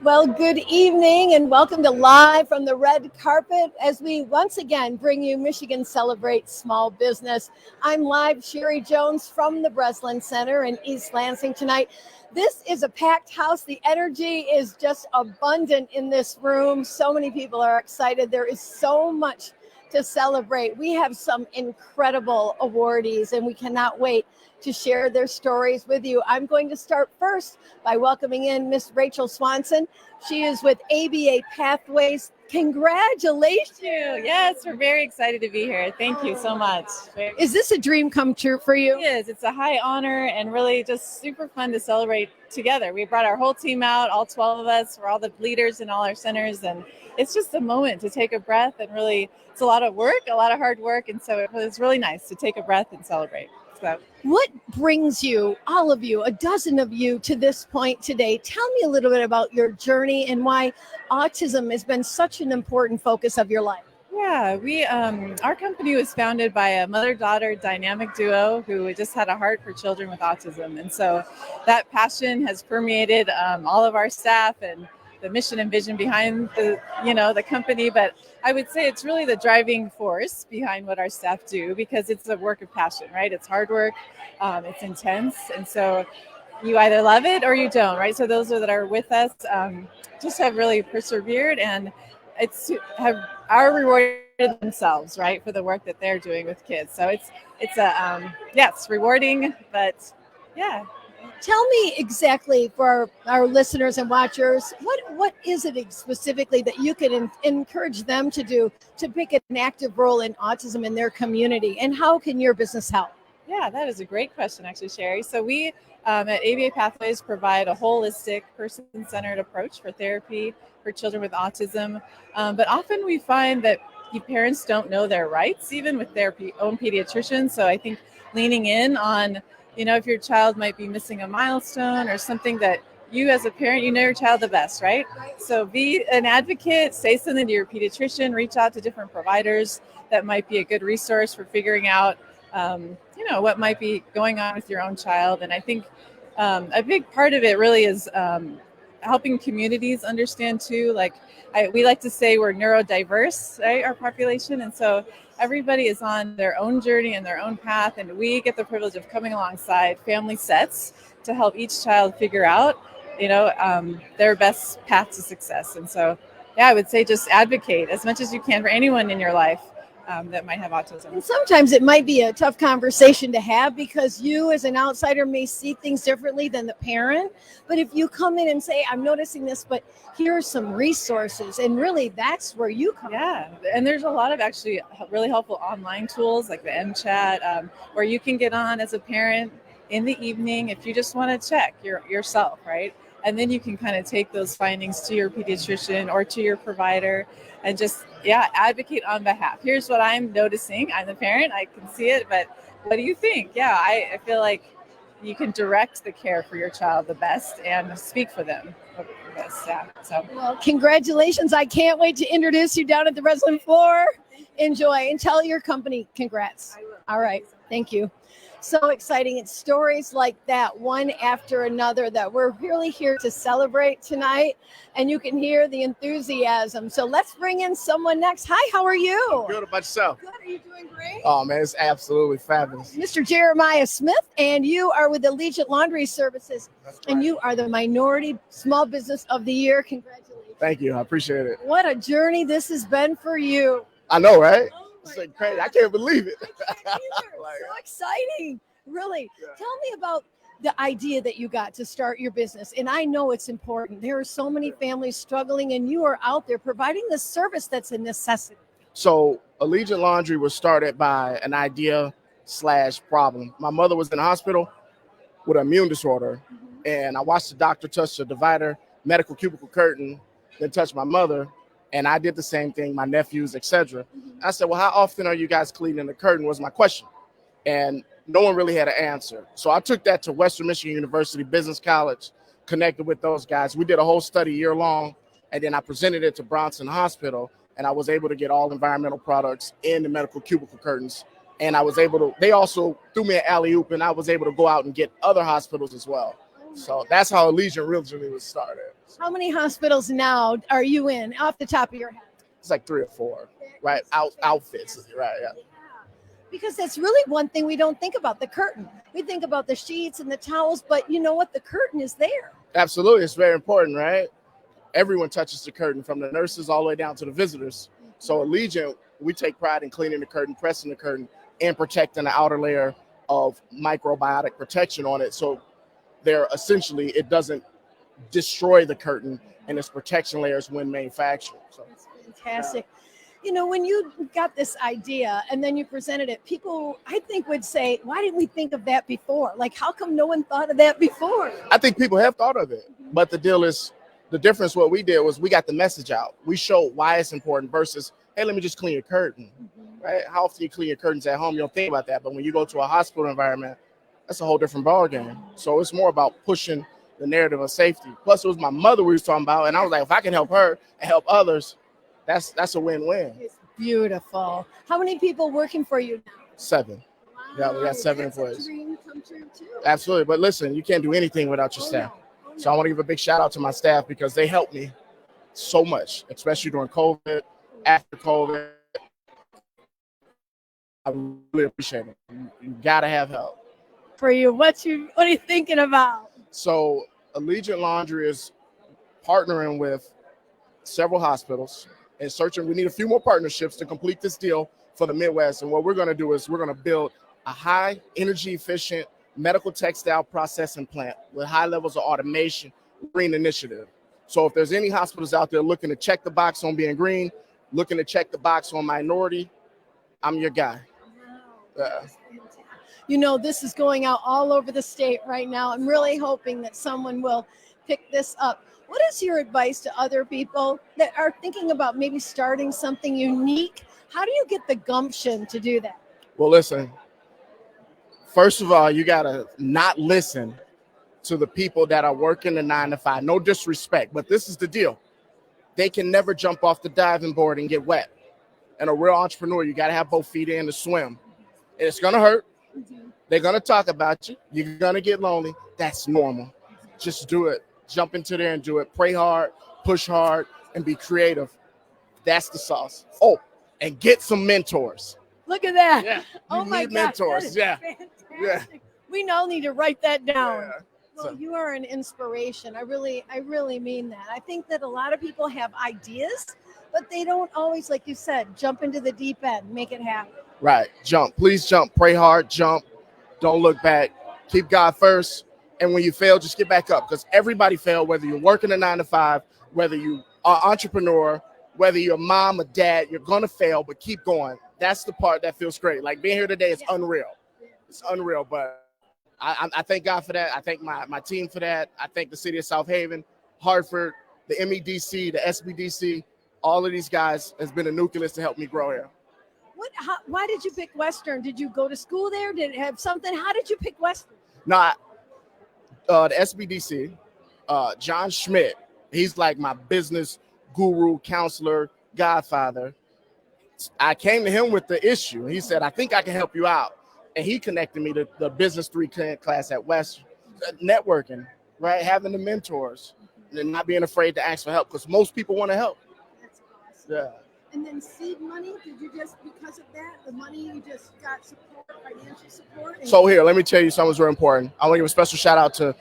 Well, good evening and welcome to Live from the Red Carpet as we once again bring you Michigan Celebrate Small Business. I'm live, Sherry Jones from the Breslin Center in East Lansing tonight. This is a packed house. The energy is just abundant in this room. So many people are excited. There is so much to celebrate. We have some incredible awardees and we cannot wait to share their stories with you. I'm going to start first by welcoming in Miss Rachel Swanson. She is with ABA Pathways. Congratulations. Thank you. Yes, we're very excited to be here. Thank you so much. Is this a dream come true for you? It is. It's a high honor and really just super fun to celebrate together. We brought our whole team out, all 12 of us. We're all the leaders in all our centers, and it's just a moment to take a breath and really, it's a lot of work, a lot of hard work, and so it was really nice to take a breath and celebrate. So, what brings you, all of you, a dozen of you, to this point today? Tell me a little bit about your journey and why autism has been such an important focus of your life. Yeah, our company was founded by a mother-daughter dynamic duo who just had a heart for children with autism, and so that passion has permeated all of our staff and the mission and vision behind the company. But I would say it's really the driving force behind what our staff do, because it's a work of passion, right? It's hard work, it's intense, and so you either love it or you don't, right? So those that are with us just have really persevered, and are rewarded themselves, right, for the work that they're doing with kids. So it's rewarding, but yeah. Tell me exactly, for our listeners and watchers, what is it specifically that you can encourage them to do to pick an active role in autism in their community, and how can your business help? Yeah, that is a great question, actually, Sherry. So we at ABA Pathways provide a holistic, person-centered approach for therapy for children with autism. But often we find that parents don't know their rights, even with their own pediatrician. So I think leaning in on, if your child might be missing a milestone or something that you as a parent, you know your child the best, right? So be an advocate, say something to your pediatrician, reach out to different providers that might be a good resource for figuring out, what might be going on with your own child. And I think a big part of it really is helping communities understand too. We like to say we're neurodiverse, right, our population. And so everybody is on their own journey and their own path. And we get the privilege of coming alongside family sets to help each child figure out, their best path to success. And so, I would say just advocate as much as you can for anyone in your life that might have autism. And sometimes it might be a tough conversation to have because you as an outsider may see things differently than the parent. But if you come in and say, I'm noticing this, but here are some resources, and really that's where you come in. Yeah, and there's a lot of actually really helpful online tools like the MChat where you can get on as a parent in the evening if you just want to check yourself, right? And then you can kind of take those findings to your pediatrician or to your provider and just, advocate on behalf. Here's what I'm noticing. I'm the parent. I can see it, but what do you think? Yeah, I feel like you can direct the care for your child the best and speak for them the best. Yeah. So, well, congratulations. I can't wait to introduce you down at the wrestling floor. Enjoy and tell your company congrats. All right. Thank you. So exciting. It's stories like that, one after another, that we're really here to celebrate tonight. And you can hear the enthusiasm. So let's bring in someone next. Hi, how are you? Good, about yourself? Good. Are you doing great? Oh, man, it's absolutely fabulous. Mr. Jeremiah Smith, and you are with Allegiant Laundry Services. That's right. And you are the Minority Small Business of the Year. Congratulations. Thank you. I appreciate it. What a journey this has been for you. I know, right? It's like crazy. I can't believe it. So exciting. Really. Yeah. Tell me about the idea that you got to start your business. And I know it's important. There are so many families struggling, and you are out there providing the service that's a necessity. So Allegiant Laundry was started by an idea/problem. My mother was in the hospital with an immune disorder, and I watched the doctor touch the divider, medical cubicle curtain, then touch my mother. And I did the same thing, my nephews, etc. I said, well, how often are you guys cleaning the curtain was my question. And no one really had an answer. So I took that to Western Michigan University Business College, connected with those guys. We did a whole study year long, and then I presented it to Bronson Hospital, and I was able to get all environmental products in the medical cubicle curtains. And I was able to, they also threw me an alley-oop, and I was able to go out and get other hospitals as well. So that's how Allegiant originally was started. How many hospitals now are you in off the top of your head? It's like 3 or 4, right? Outfits, right? Yeah. Because that's really one thing we don't think about, the curtain. We think about the sheets and the towels, but you know what? The curtain is there. Absolutely. It's very important, right? Everyone touches the curtain, from the nurses all the way down to the visitors. So Allegiant, we take pride in cleaning the curtain, pressing the curtain, and protecting the outer layer of microbiotic protection on it. So they're essentially, it doesn't destroy the curtain and its protection layers when manufactured. So that's fantastic. You know, when you got this idea and then you presented it, people, I think, would say, why didn't we think of that before? Like, how come no one thought of that before? I think people have thought of it, but the deal is, the difference what we did was we got the message out. We showed why it's important versus, hey, let me just clean your curtain, right? How often you clean your curtains at home, you don't think about that. But when you go to a hospital environment, that's a whole different ballgame. So it's more about pushing the narrative of safety. Plus, it was my mother we was talking about, and I was like, if I can help her and help others, that's a win-win. It's beautiful. How many people working for you now? 7. Wow, Yeah, we got 7 that's employees. A dream come true too. Absolutely. But listen, you can't do anything without your staff. No. So I want to give a big shout out to my staff because they helped me so much, especially during COVID, after COVID. I really appreciate it. You gotta have help. For you, what are you thinking about? So Allegiant Laundry is partnering with several hospitals and searching. We need a few more partnerships to complete this deal for the Midwest. And what we're going to do is we're going to build a high energy efficient medical textile processing plant with high levels of automation, green initiative. So if there's any hospitals out there looking to check the box on being green, looking to check the box on minority, I'm your guy. You know, this is going out all over the state right now. I'm really hoping that someone will pick this up. What is your advice to other people that are thinking about maybe starting something unique? How do you get the gumption to do that? Well, listen, first of all, you got to not listen to the people that are working the 9 to 5. No disrespect, but this is the deal. They can never jump off the diving board and get wet. And a real entrepreneur, you got to have both feet in to swim. It's going to hurt. They're going to talk about you. You're going to get lonely. That's normal. Just do it. Jump into there and do it. Pray hard, push hard, and be creative. That's the sauce. Oh, and get some mentors. Look at that. Yeah. Oh my God. Mentors. Yeah. Fantastic. Yeah. We all need to write that down. Yeah. Well, you are an inspiration. I really mean that. I think that a lot of people have ideas, but they don't always, like you said, jump into the deep end, make it happen. Right. Jump. Please jump. Pray hard. Jump. Don't look back. Keep God first. And when you fail, just get back up, because everybody failed, whether you're working a 9 to 5, whether you are an entrepreneur, whether you're a mom or dad, you're going to fail, but keep going. That's the part that feels great. Like being here today is unreal. It's unreal, but I thank God for that. I thank my team for that. I thank the city of South Haven, Hartford, the MEDC, the SBDC. All of these guys has been a nucleus to help me grow here. Why did you pick Western? Did you go to school there? Did it have something? How did you pick Western? No, the SBDC, John Schmidt, he's like my business guru, counselor, godfather. I came to him with the issue. He said, I think I can help you out. And he connected me to the Business 3 class at Western. Networking, right? Having the mentors and not being afraid to ask for help, because most people want to help. That's awesome. Yeah. And then seed money, did you just, because of that, the money you just got support, financial support? So here, let me tell you something's very important. I want to give a special shout out to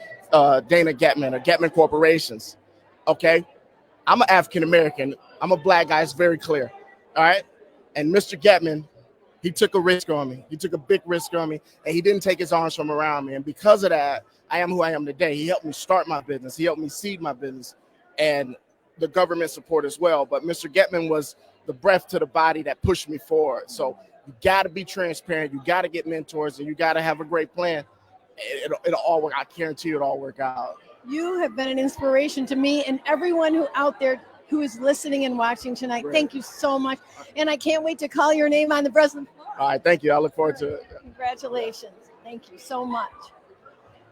Dana Getman of Getman Corporations. Okay? I'm an African-American. I'm a black guy. It's very clear. All right? And Mr. Getman, he took a risk on me. He took a big risk on me, and he didn't take his arms from around me. And because of that, I am who I am today. He helped me start my business. He helped me seed my business, and the government support as well. But Mr. Getman was the breath to the body that pushed me forward. So you got to be transparent. You got to get mentors, and you got to have a great plan. It'll all work. I guarantee it'll all work out. You have been an inspiration to me and everyone who out there who is listening and watching tonight. Great. Thank you so much. And I can't wait to call your name on the Breslin floor. All right, thank you. I look forward to it. Congratulations. Thank you so much.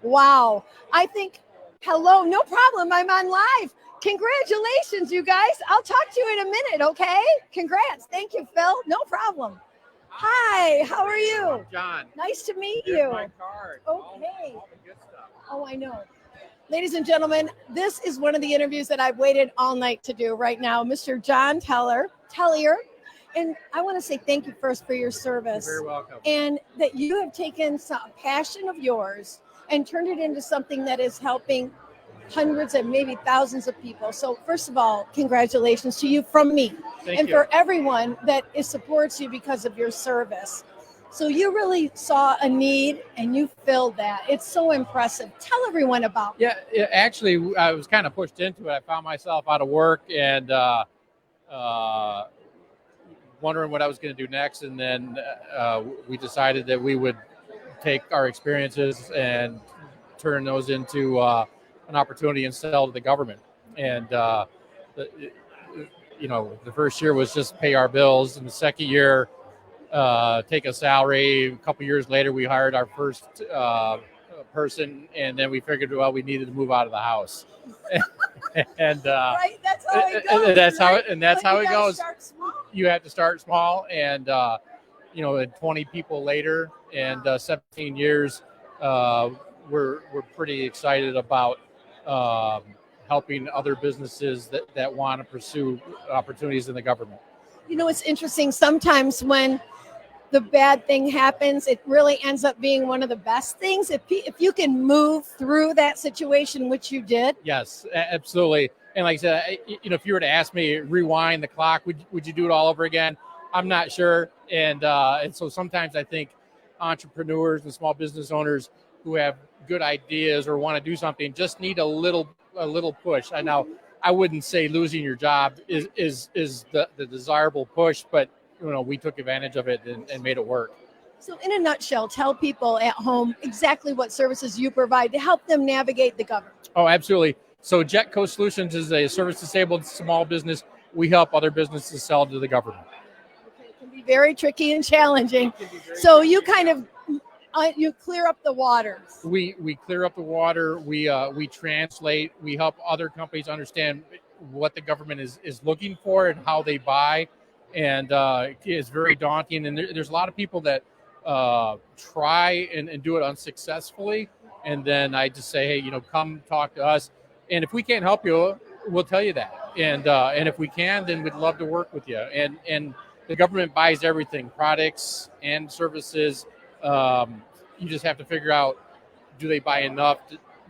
Wow. I think, hello, no problem. I'm on live. Congratulations, you guys. I'll talk to you in a minute, okay? Congrats. Thank you, Phil. No problem. Hi, how are you? John. Nice to meet Here's you. my card. Okay. All the good stuff. Oh, I know. Ladies and gentlemen, this is one of the interviews that I've waited all night to do right now. Mr. John Tellier. And I want to say thank you first for your service. You're very welcome. And that you have taken some passion of yours and turned it into something that is helping hundreds and maybe thousands of people. So first of all, congratulations to you from me. Thank you. For everyone that supports you because of your service. So you really saw a need and you filled that. It's so impressive. Tell everyone about it. Yeah, actually, I was kind of pushed into it. I found myself out of work and wondering what I was going to do next. And then we decided that we would take our experiences and turn those into an opportunity and sell to the government. And, the first year was just pay our bills. And the second year, take a salary. A couple years later, we hired our first person, and then we figured, well, we needed to move out of the house. And Right, that's how it goes. and that's how it goes. Start small. You have to start small, and and 20 people later, and 17 years, we're pretty excited about helping other businesses that want to pursue opportunities in the government. You know, it's interesting. Sometimes when the bad thing happens, it really ends up being one of the best things. If you can move through that situation, which you did. Yes, absolutely. And like I said, if you were to ask me, rewind the clock, would you do it all over again? I'm not sure. And so sometimes I think entrepreneurs and small business owners who have good ideas or want to do something just need a little push. I wouldn't say losing your job is the desirable push, but we took advantage of it and made it work. So in a nutshell, tell people at home exactly what services you provide to help them navigate the government. Oh, absolutely. So Jetco Solutions is a service-disabled small business. We help other businesses sell to the government. Okay, it can be very tricky and challenging. So you kind of you clear up the waters. We clear up the water. We translate. We help other companies understand what the government is looking for and how they buy. And it's very daunting. And there's a lot of people that try and do it unsuccessfully. And then I just say, hey, come talk to us. And if we can't help you, we'll tell you that. And if we can, then we'd love to work with you. And the government buys everything, products and services. You just have to figure out, do they buy enough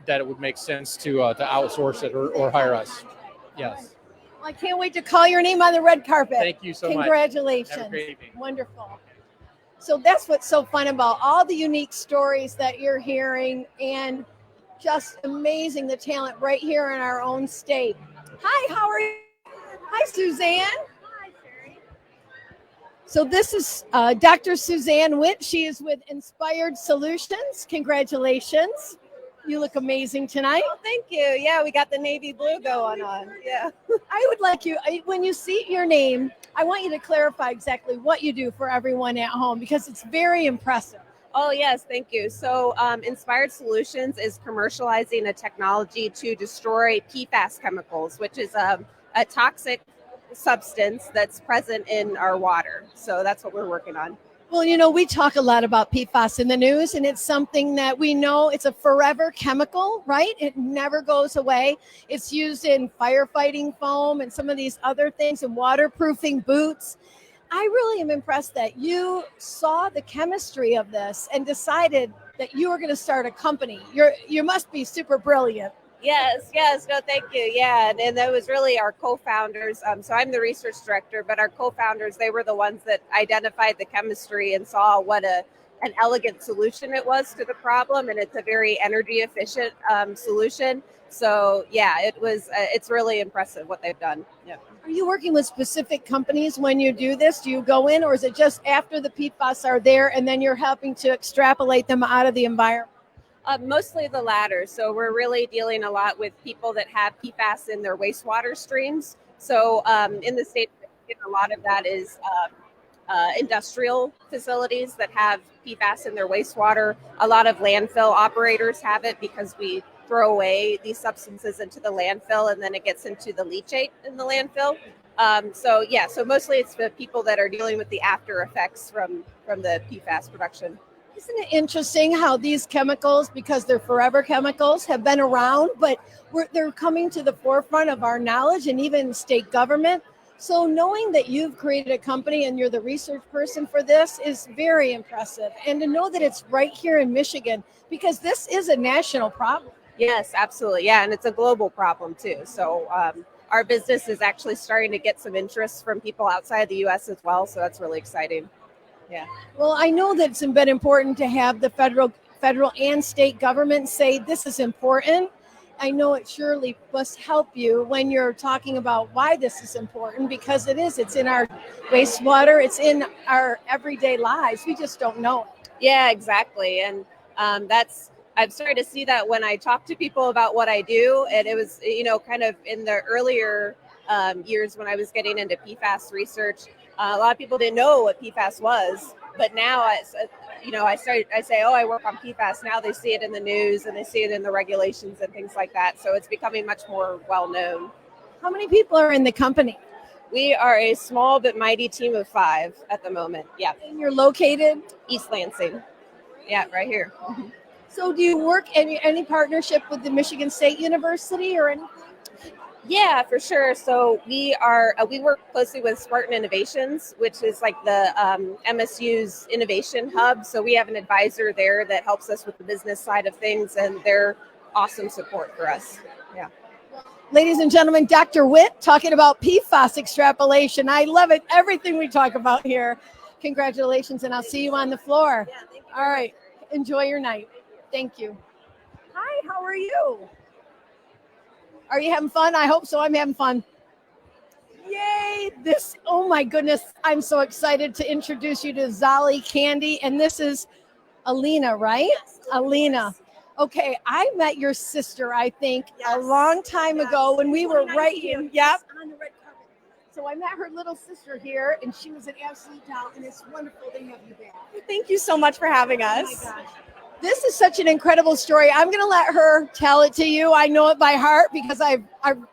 that it would make sense to outsource it or hire us? Yes. I can't wait to call your name on the red carpet. Thank you so much. Congratulations. Have a great evening. Wonderful. So that's what's so fun about all the unique stories that you're hearing, and just amazing the talent right here in our own state. Hi, how are you? Hi, Suzanne. Hi, Sherry. So this is Dr. Suzanne Witt. She is with Inspired Solutions. Congratulations. You look amazing tonight. Oh, thank you. Yeah, we got the navy blue going on. Yeah. I would like you, when you see your name, I want you to clarify exactly what you do for everyone at home, because it's very impressive. Oh, yes. Thank you. So Inspired Solutions is commercializing a technology to destroy PFAS chemicals, which is a toxic substance that's present in our water. So that's what we're working on. Well, we talk a lot about PFAS in the news, and it's something that we know it's a forever chemical, right? It never goes away. It's used in firefighting foam and some of these other things, and waterproofing boots. I really am impressed that you saw the chemistry of this and decided that you were going to start a company. You must be super brilliant. Yes. No, thank you. Yeah. And that was really our co-founders. So I'm the research director, but our co-founders, they were the ones that identified the chemistry and saw what an elegant solution it was to the problem. And it's a very energy efficient solution. So yeah, it's really impressive what they've done. Yeah. Are you working with specific companies when you do this? Do you go in, or is it just after the PFAS are there and then you're helping to extrapolate them out of the environment? Mostly the latter. So we're really dealing a lot with people that have PFAS in their wastewater streams. So in the state, a lot of that is industrial facilities that have PFAS in their wastewater. A lot of landfill operators have it because we throw away these substances into the landfill and then it gets into the leachate in the landfill. So mostly it's the people that are dealing with the after effects from the PFAS production. Isn't it interesting how these chemicals, because they're forever chemicals, have been around, but they're coming to the forefront of our knowledge and even state government. So knowing that you've created a company and you're the research person for this is very impressive. And to know that it's right here in Michigan, because this is a national problem. Yes, absolutely. Yeah, and it's a global problem too. So our business is actually starting to get some interest from people outside the U.S. as well. So that's really exciting. Yeah. Well, I know that it's been important to have the federal and state government say this is important. I know it surely must help you when you're talking about why this is important, because it is. It's in our wastewater. It's in our everyday lives. We just don't know it. Yeah, exactly. And I've started to see that when I talk to people about what I do. And it was, kind of in the earlier years when I was getting into PFAS research, a lot of people didn't know what PFAS was. But now, I say, oh, I work on PFAS. Now they see it in the news and they see it in the regulations and things like that. So it's becoming much more well known. How many people are in the company? We are a small but mighty team of 5 at the moment. Yeah. And you're located? East Lansing. Yeah, right here. So do you work any partnership with the Michigan State University or anything? Yeah, for sure. So we work closely with Spartan Innovations, which is like the MSU's innovation hub. So we have an advisor there that helps us with the business side of things, and they're awesome support for us. Yeah. Ladies and gentlemen, Dr. Witt talking about PFAS extrapolation. I love it. Everything we talk about here. Congratulations, and I'll see you on the floor. Yeah, thank you. All right. Enjoy your night. Thank you. Hi, how are you? Are you having fun? I hope so. I'm having fun. Yay. Oh my goodness. I'm so excited to introduce you to Zolly Candy. And this is Alina, right? Yes, Alina. Okay, I met your sister, I think, a long time ago when we were right in, yep, on the red carpet. So I met her little sister here, and she was an absolute doll, and it's wonderful to have you back. Thank you so much for having us. Oh my gosh. This is such an incredible story. I'm going to let her tell it to you. I know it by heart because I've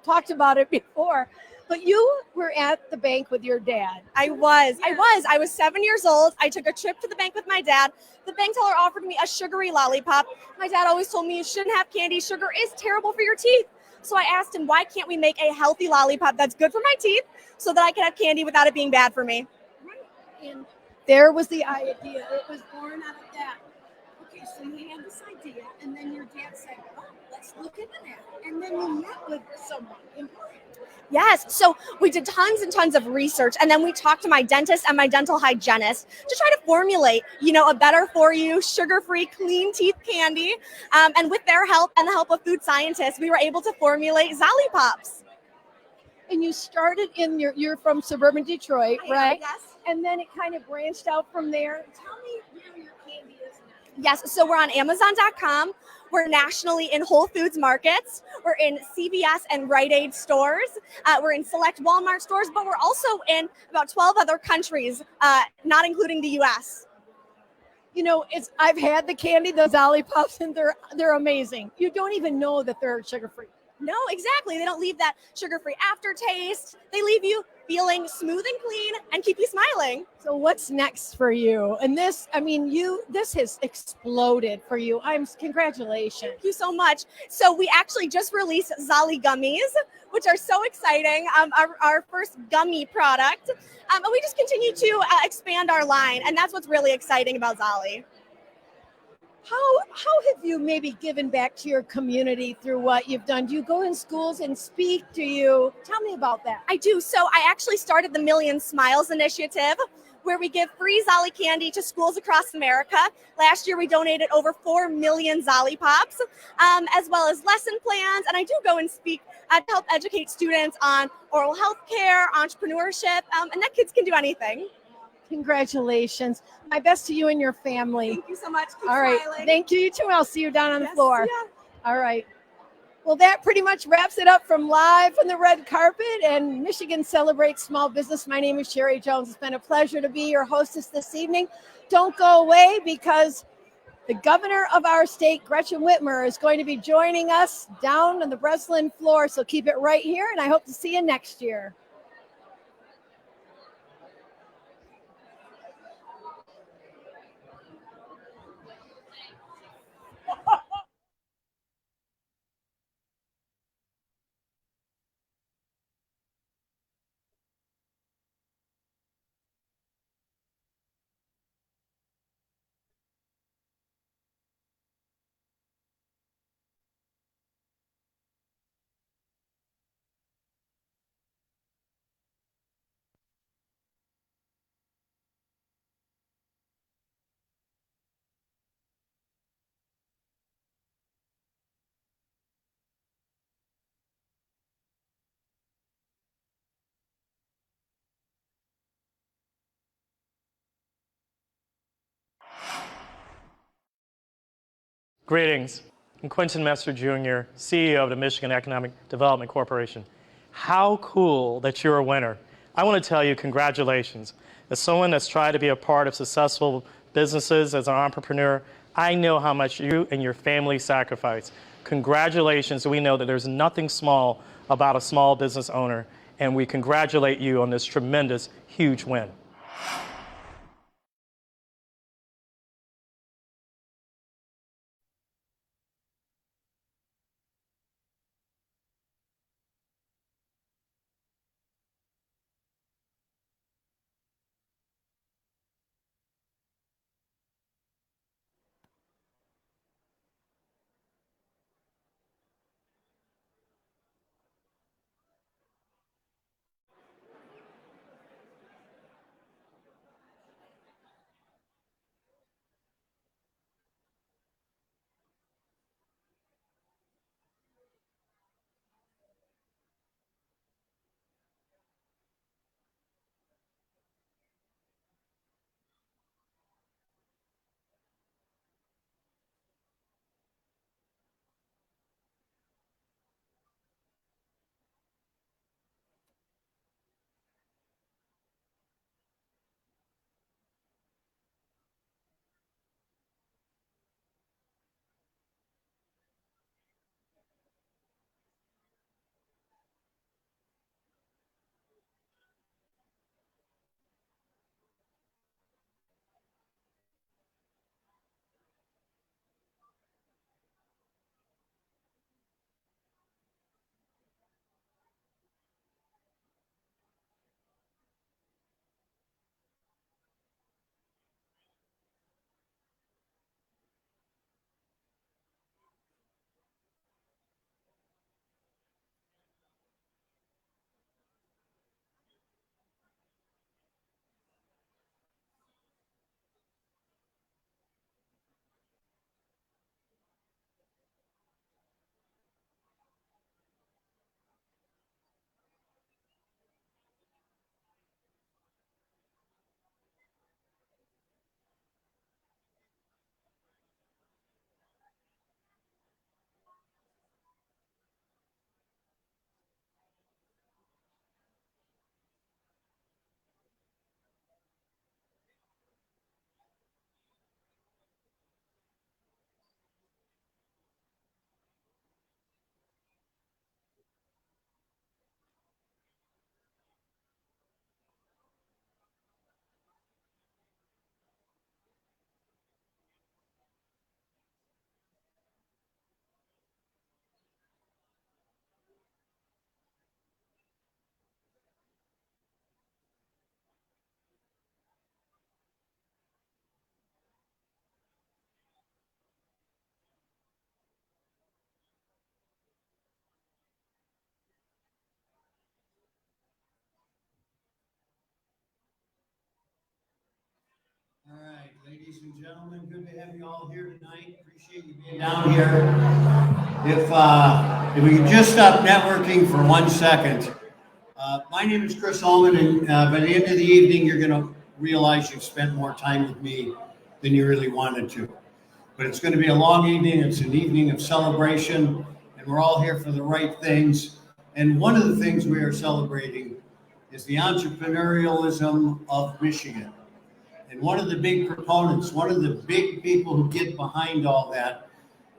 talked about it before. But you were at the bank with your dad. I was 7 years old. I took a trip to the bank with my dad. The bank teller offered me a sugary lollipop. My dad always told me you shouldn't have candy. Sugar is terrible for your teeth. So I asked him, why can't we make a healthy lollipop that's good for my teeth so that I can have candy without it being bad for me? Right. And there was the idea. It was born out of that. Okay, so you had this idea, and then your dad said, oh, let's look into that. And then you met with someone important. Yes. So we did tons and tons of research, and then we talked to my dentist and my dental hygienist to try to formulate, a better for you, sugar-free, clean teeth candy. And with their help and the help of food scientists, we were able to formulate Zolly Pops. And you started you're from suburban Detroit, right? Yes. And then it kind of branched out from there. Tell me where your candy is now. Yes. So we're on Amazon.com. We're nationally in Whole Foods markets. We're in CVS and Rite Aid stores. We're in select Walmart stores, but we're also in about 12 other countries, not including the U.S. I've had the candy, those Pops, and they're amazing. You don't even know that they're sugar-free. No, exactly. They don't leave that sugar-free aftertaste. They leave you feeling smooth and clean and keep you smiling. So what's next for you? And this has exploded for you. Congratulations. Thank you so much. So we actually just released Zolly Gummies, which are so exciting. Our first gummy product. And we just continue to expand our line. And that's what's really exciting about Zolly. How have you maybe given back to your community through what you've done? Do you go in schools and speak? Tell me about that. I do. So I actually started the Million Smiles Initiative, where we give free Zolly candy to schools across America. Last year, we donated over 4 million Zolly Pops, as well as lesson plans. And I do go and speak to help educate students on oral health care, entrepreneurship, and that kids can do anything. Congratulations. My best to you and your family. Thank you so much. Keep All right. smiling. Thank you. You too. I'll see you down on the floor. Yeah. All right. Well, that pretty much wraps it up from live from the red carpet and Michigan Celebrates Small Business. My name is Sherry Jones. It's been a pleasure to be your hostess this evening. Don't go away because the governor of our state, Gretchen Whitmer, is going to be joining us down on the Breslin floor. So keep it right here, and I hope to see you next year. Greetings. I'm Quentin Messer Jr., CEO of the Michigan Economic Development Corporation. How cool that you're a winner. I want to tell you congratulations. As someone that's tried to be a part of successful businesses as an entrepreneur, I know how much you and your family sacrifice. Congratulations. We know that there's nothing small about a small business owner, and we congratulate you on this tremendous, huge win. All right, ladies and gentlemen, good to have you all here tonight. Appreciate you being down here. If we could just stop networking for 1 second. My name is Chris Ullman, and by the end of the evening, you're going to realize you've spent more time with me than you really wanted to. But it's going to be a long evening. It's an evening of celebration, and we're all here for the right things. And one of the things we are celebrating is the entrepreneurialism of Michigan. And one of the big proponents, one of the big people who get behind all that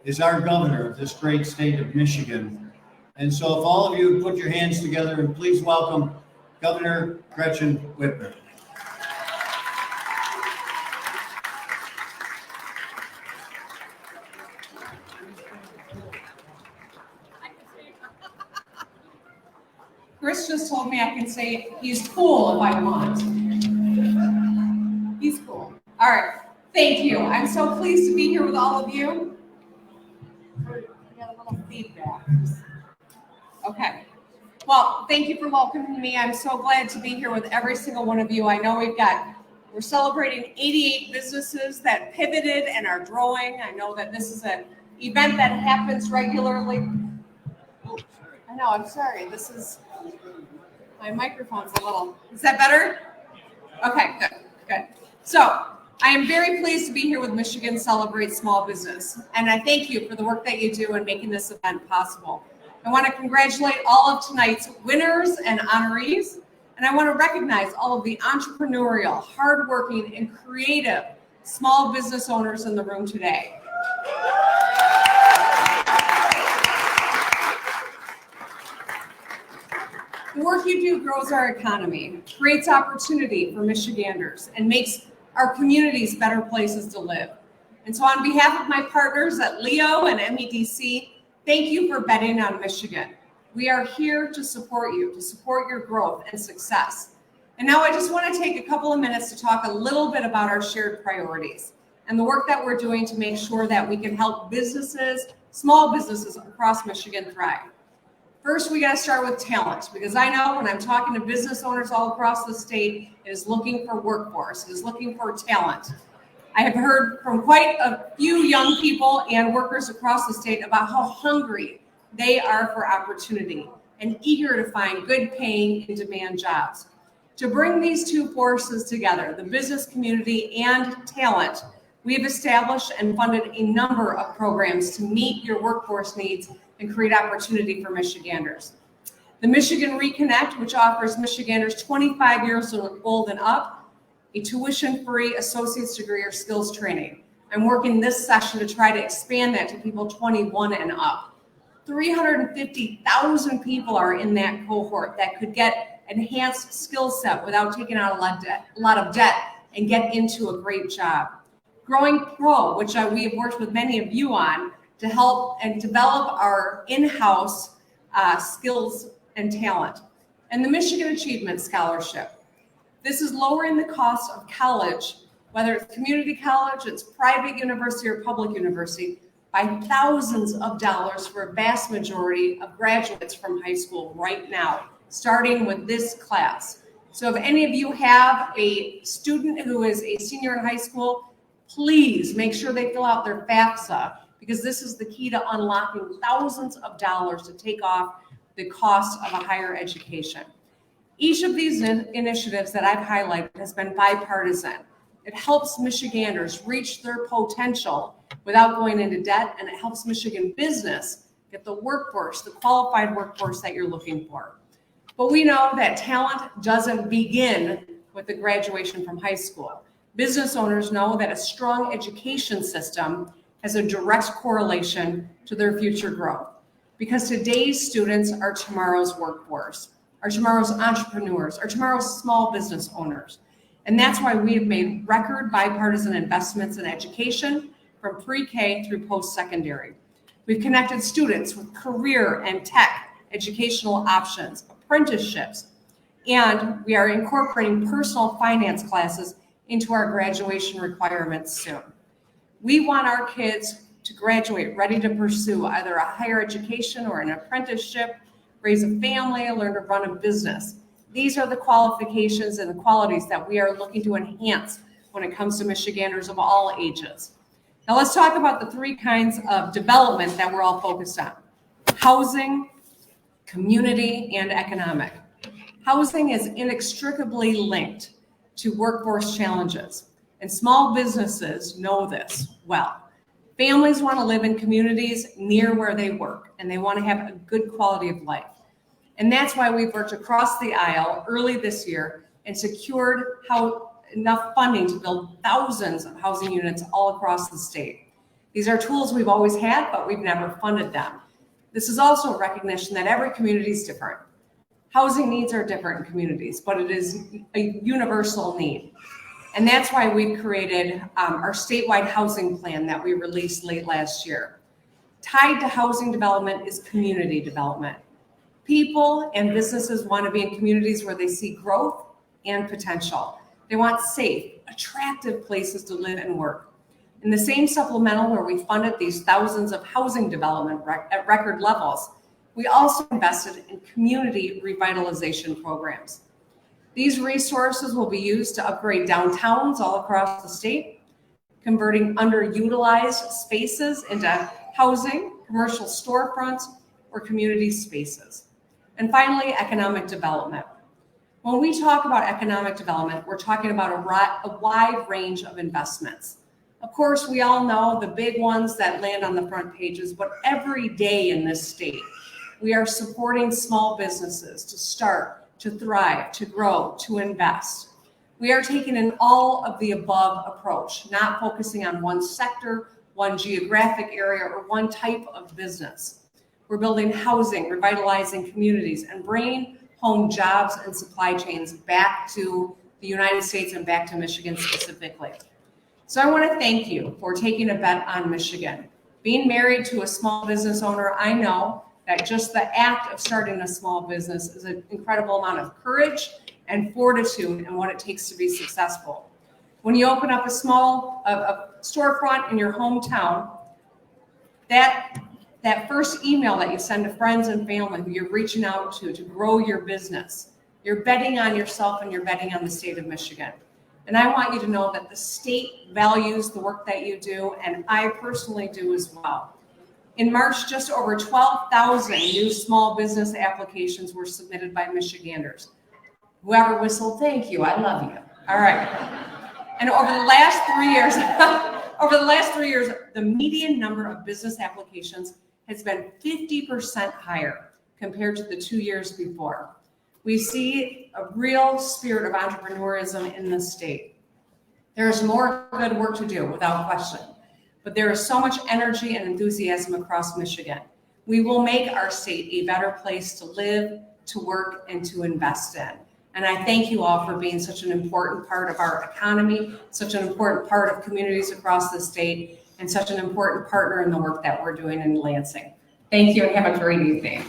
is our governor of this great state of Michigan. And so if all of you would put your hands together and please welcome Governor Gretchen Whitmer. Chris just told me I can say he's cool if I want. He's cool. All right. Thank you. I'm so pleased to be here with all of you. We got a little feedback. Okay. Well, thank you for welcoming me. I'm so glad to be here with every single one of you. I know we're celebrating 88 businesses that pivoted and are growing. I know that this is an event that happens regularly. I know, I'm sorry. My microphone's a little, is that better? Okay, good. So I am very pleased to be here with Michigan Celebrate Small Business, and I thank you for the work that you do in making this event possible. I want to congratulate all of tonight's winners and honorees, and I want to recognize all of the entrepreneurial, hardworking, and creative small business owners in the room today. The work you do grows our economy, creates opportunity for Michiganders, and makes our communities better places to live. And so on behalf of my partners at LEO and MEDC, thank you for betting on Michigan. We are here to support you, to support your growth and success. And now I just want to take a couple of minutes to talk a little bit about our shared priorities and the work that we're doing to make sure that we can help businesses, small businesses across Michigan thrive. First, we got to start with talent, because I know when I'm talking to business owners all across the state, it is looking for workforce, it is looking for talent. I have heard from quite a few young people and workers across the state about how hungry they are for opportunity and eager to find good paying, in-demand jobs. To bring these two forces together, the business community and talent, we have established and funded a number of programs to meet your workforce needs and create opportunity for Michiganders. The Michigan Reconnect, which offers Michiganders 25 years old and up a tuition-free associate's degree or skills training. I'm working this session to try to expand that to people 21 and up. 350,000 people are in that cohort that could get enhanced skill set without taking out a lot of debt and get into a great job. Growing Pro, which we have worked with many of you on, to help and develop our in-house skills and talent. And the Michigan Achievement Scholarship. This is lowering the cost of college, whether it's community college, it's private university or public university, by thousands of dollars for a vast majority of graduates from high school right now, starting with this class. So if any of you have a student who is a senior in high school, please make sure they fill out their FAFSA, because this is the key to unlocking thousands of dollars to take off the cost of a higher education. Each of these initiatives that I've highlighted has been bipartisan. It helps Michiganders reach their potential without going into debt, and it helps Michigan business get the workforce, the qualified workforce that you're looking for. But we know that talent doesn't begin with the graduation from high school. Business owners know that a strong education system has a direct correlation to their future growth, because today's students are tomorrow's workforce, are tomorrow's entrepreneurs, are tomorrow's small business owners. And that's why we have made record bipartisan investments in education from pre-K through post-secondary. We've connected students with career and tech educational options, apprenticeships, and we are incorporating personal finance classes into our graduation requirements soon. We want our kids to graduate ready to pursue either a higher education or an apprenticeship, raise a family, learn to run a business. These are the qualifications and the qualities that we are looking to enhance when it comes to Michiganders of all ages. Now let's talk about the three kinds of development that we're all focused on: housing, community, and economic. Housing is inextricably linked to workforce challenges, and small businesses know this well. Families want to live in communities near where they work, and they want to have a good quality of life. And that's why we've worked across the aisle early this year and secured enough funding to build thousands of housing units all across the state. These are tools we've always had, but we've never funded them. This is also a recognition that every community is different. Housing needs are different in communities, but it is a universal need. And that's why we've created our statewide housing plan that we released late last year. Tied to housing development is community development. People and businesses want to be in communities where they see growth and potential. They want safe, attractive places to live and work. In the same supplemental where we funded these thousands of housing development at record levels, we also invested in community revitalization programs. These resources will be used to upgrade downtowns all across the state, converting underutilized spaces into housing, commercial storefronts, or community spaces. And finally, economic development. When we talk about economic development, we're talking about a wide range of investments. Of course, we all know the big ones that land on the front pages, but every day in this state, we are supporting small businesses to start, to thrive, to grow, to invest. We are taking an all of the above approach, not focusing on one sector, one geographic area, or one type of business. We're building housing, revitalizing communities, and bringing home jobs and supply chains back to the United States and back to Michigan specifically. So I want to thank you for taking a bet on Michigan. Being married to a small business owner, I know that just the act of starting a small business is an incredible amount of courage and fortitude in what it takes to be successful. When you open up a small storefront in your hometown, that first email that you send to friends and family who you're reaching out to grow your business, you're betting on yourself and you're betting on the state of Michigan. And I want you to know that the state values the work that you do, and I personally do as well. In March, just over 12,000 new small business applications were submitted by Michiganders. Whoever whistled, thank you, I love you. All right. And over the last 3 years, the median number of business applications has been 50% higher compared to the 2 years before. We see a real spirit of entrepreneurism in the state. There's more good work to do, without question, but there is so much energy and enthusiasm across Michigan. We will make our state a better place to live, to work, and to invest in. And I thank you all for being such an important part of our economy, such an important part of communities across the state, and such an important partner in the work that we're doing in Lansing. Thank you and have a great evening.